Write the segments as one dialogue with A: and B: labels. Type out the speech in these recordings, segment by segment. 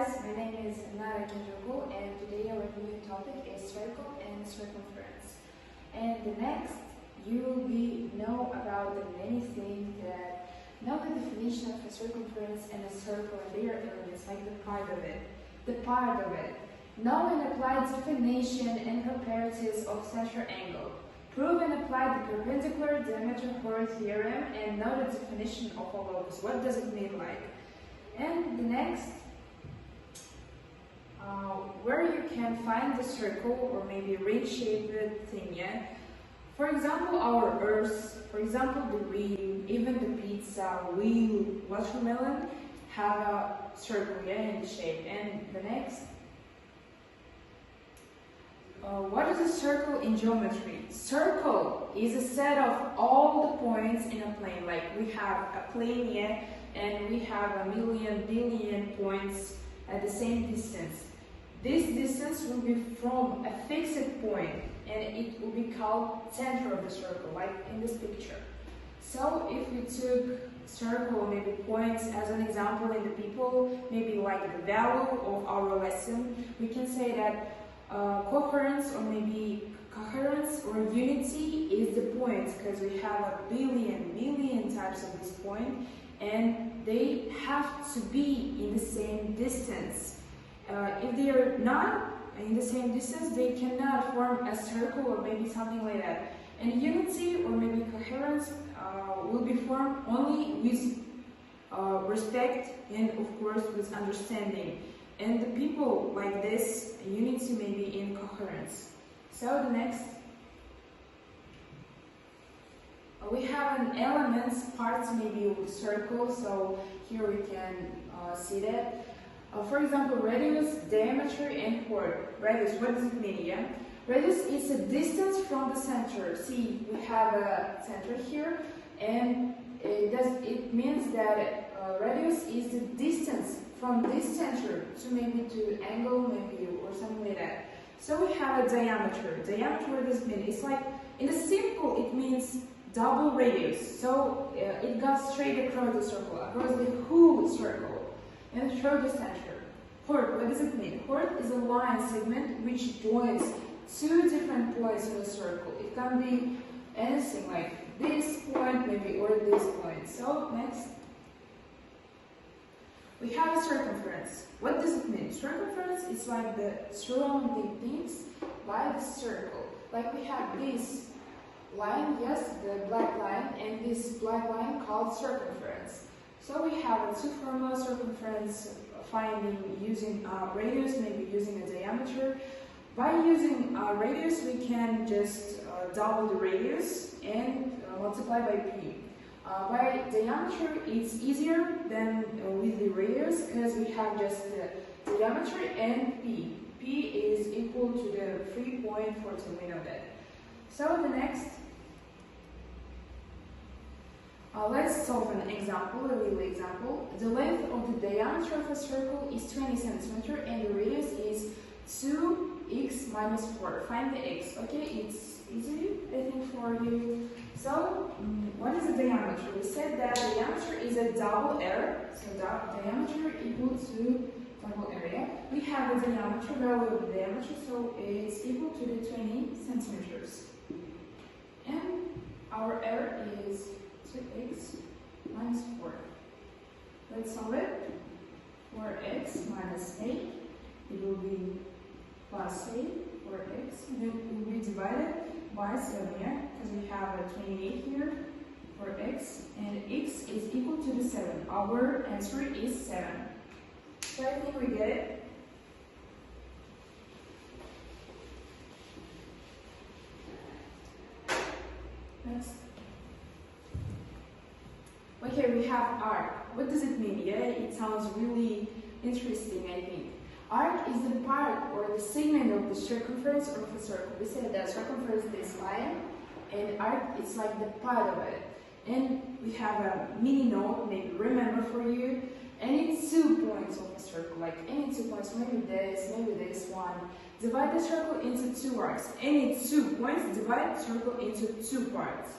A: guys, my name is Elnara and today our reviewing topic is circle and circumference. And the next, you will know about the many things that know the definition of a circumference and a circle and their elements, like the part of it. Know and apply the definition and properties of center angle. Prove and apply the perpendicular diameter chord theorem and know the definition of a locus. What does it mean like? And the next, where you can find the circle or maybe ring-shaped thing, yeah? For example, our earth, for example, the ring, even the pizza, wheel, watermelon have a circle, yeah, in the shape. And the next, what is a circle in geometry? Circle is a set of all the points in a plane. Like we have a plane, yeah, and we have a million, billion points at the same distance. This distance will be from a fixed point and it will be called center of the circle, like in this picture. So if we took circle, maybe points as an example in the people, maybe like the value of our lesson, we can say that coherence or maybe coherence or unity is the points, because we have a billion types of this point and they have to be in the same distance. If they are not in the same distance, they cannot form a circle or maybe something like that. And unity or maybe coherence will be formed only with respect and of course with understanding. And the people like this, unity may be in coherence. So the next, we have an elements parts maybe of the circle. So here we can see that. For example, radius, diameter, and chord. Radius, what does it mean? Yeah? Radius is a distance from the center. See, we have a center here, and it means that radius is the distance from this center to maybe to angle, maybe, or something like that. So we have a diameter. Diameter, what does it mean? It's like, in the simple, it means double radius. So it goes straight across the circle, across the whole circle, and through the center. Chord, what does it mean? Chord is a line segment which joins two different points in the circle. It can be anything like this point, maybe, or this point. So next, we have a circumference. What does it mean? Circumference is like the surrounding things by the circle. Like we have this line, yes, the black line, and this black line called circumference. So we have a two formula circumference finding using radius, maybe using a diameter. By using radius, we can just double the radius and multiply by p. By diameter, it's easier than with the radius because we have just the diameter and p. P is equal to the 3.14, we know that. So the next, let's solve an example, a little example. The length of the diameter of a circle is 20 centimeters and the radius is 2x minus 4. Find the x. Okay, it's easy, I think, for you. So, what is the diameter? We said that diameter is a double area. So, diameter equal to double area. We have a diameter, value of the diameter, so it's equal to the 20 centimeters. And our area is 2x minus 4. Let's solve it. 4x minus 8, it will be plus 8, 4x, and then it will be divided by 7, yeah? Because we have a 28 here, 4x, and x is equal to the 7. Our answer is 7. So I think we get it. Next. Okay, we have arc. What does it mean? Yeah, it sounds really interesting, I think. Arc is the part or the segment of the circumference of a circle. We said that circumference is this line, and arc is like the part of it. And we have a mini note, maybe remember for you, any 2 points of a circle, like any 2 points, maybe this one. Divide the circle into 2 arcs. Any 2 points, divide the circle into 2 parts.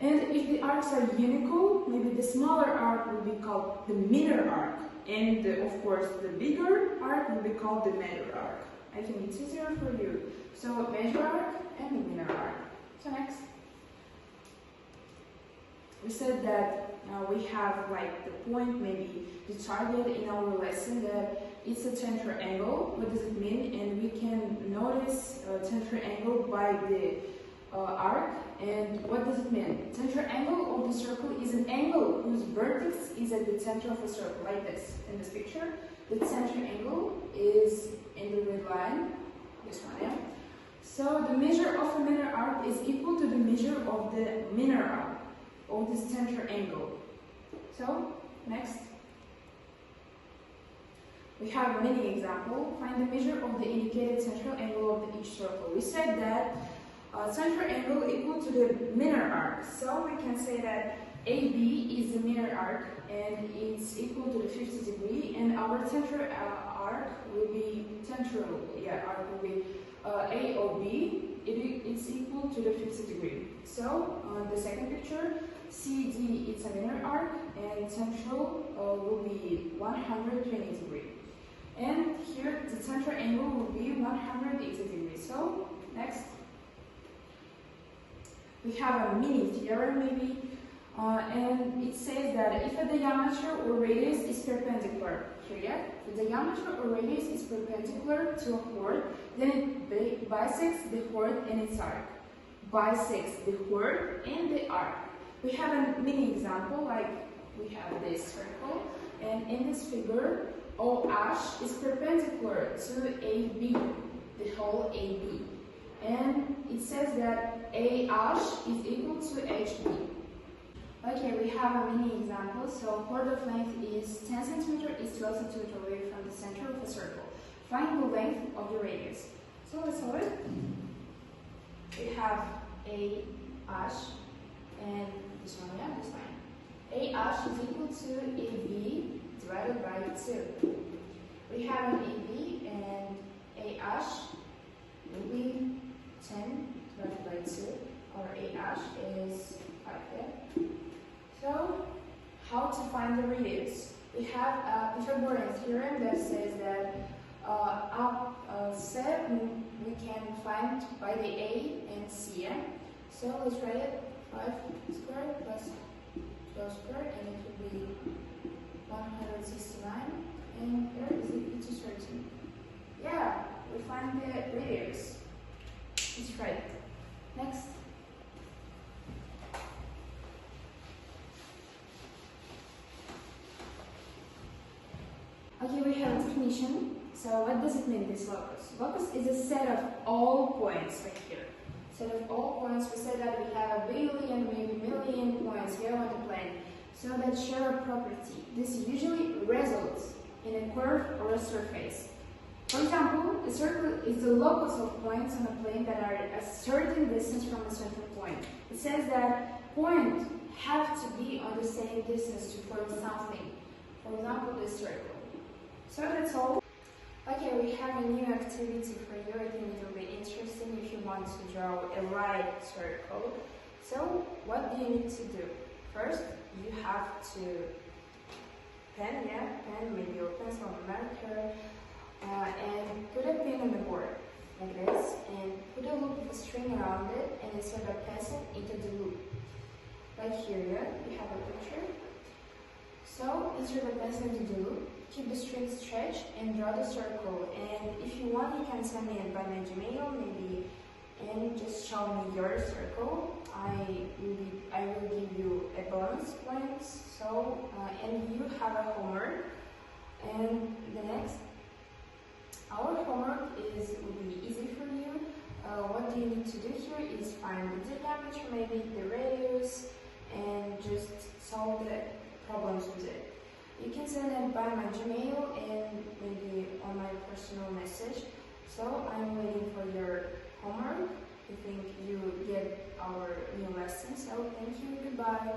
A: And if the arcs are unequal, maybe the smaller arc will be called the middle arc. And of course, the bigger arc will be called the major arc. I think it's easier for you. So major arc and minor arc. So next. We said that we have like the point, maybe the target in our lesson, that it's a tangent angle. What does it mean? And we can notice tangent angle by the arc. And what does it mean? Tangent angle of the circle is an angle whose vertex is at the center of a circle, like this in this picture. The tangent angle is in the red line, this one, yeah. So the measure of a minor arc is equal to the measure of the minor arc of this tangent angle. So next, we have a mini example. Find the measure of the indicated central angle of each circle. We said that central angle equal to the minor arc. So we can say that AB is the minor arc and it's equal to the 50 degree, and our central arc will be arc will be AOB. It's equal to the 50 degree. So the second picture, CD it's a minor arc and central will be 120 degree. And here the central angle will be 180 degrees. So next, we have a mini theorem maybe, and it says that if a diameter or radius is perpendicular, the diameter or radius is perpendicular to a chord, then it bisects the chord and its arc. Bisects the chord and the arc. We have a mini example, like we have this circle, and in this figure, OH is perpendicular to AB, the whole AB. And it says that AH is equal to HB. Okay, we have a mini example. So chord of length is 10 cm is 12 cm away from the center of a circle. Find the length of the radius. So let's solve it. We have AH and this one, yeah, this line. AH is equal to AB divided by 2. We have an AB and AH will be 10 divided by 2. Our AH is 5 there. So, how to find the radius? We have a Pythagorean theorem that says that set we can find by the A and C. So let's write it 5 squared plus 12 squared, and it will be 169, and here is equal to 13. Yeah, we find the radius. It's right. Next. Okay, we have a definition. So what does it mean, this locus? Locus is a set of all points right here. Set of all points. We said that we have a billion, maybe million points here on the plane. So that share a property. This usually results in a curve or a surface. For example, a circle is the locus of points on a plane that are a certain distance from a central point. It says that points have to be on the same distance to form something. For example, this circle. So that's all. Okay, we have a new activity for you. I think it will be interesting if you want to draw a right circle. So, what do you need to do? First, you have to pen, maybe your pencil or marker, and put a pin on the board, like this, and put a loop of a string around it, and insert a pencil into the loop. Like here, we have a picture. So, insert the pencil into the loop, keep the string stretched, and draw the circle. And if you want, you can send me it by my Gmail, maybe, and just show me your circle. I will give you a bonus points. So, and you have a homework. And the next, our homework will be easy for you. What you need to do here is find the diameter, maybe the radius, and just solve the problems with it. You can send it by my Gmail and maybe on my personal message. So I'm waiting for your homework. I think you get our new lesson. So thank you. Goodbye.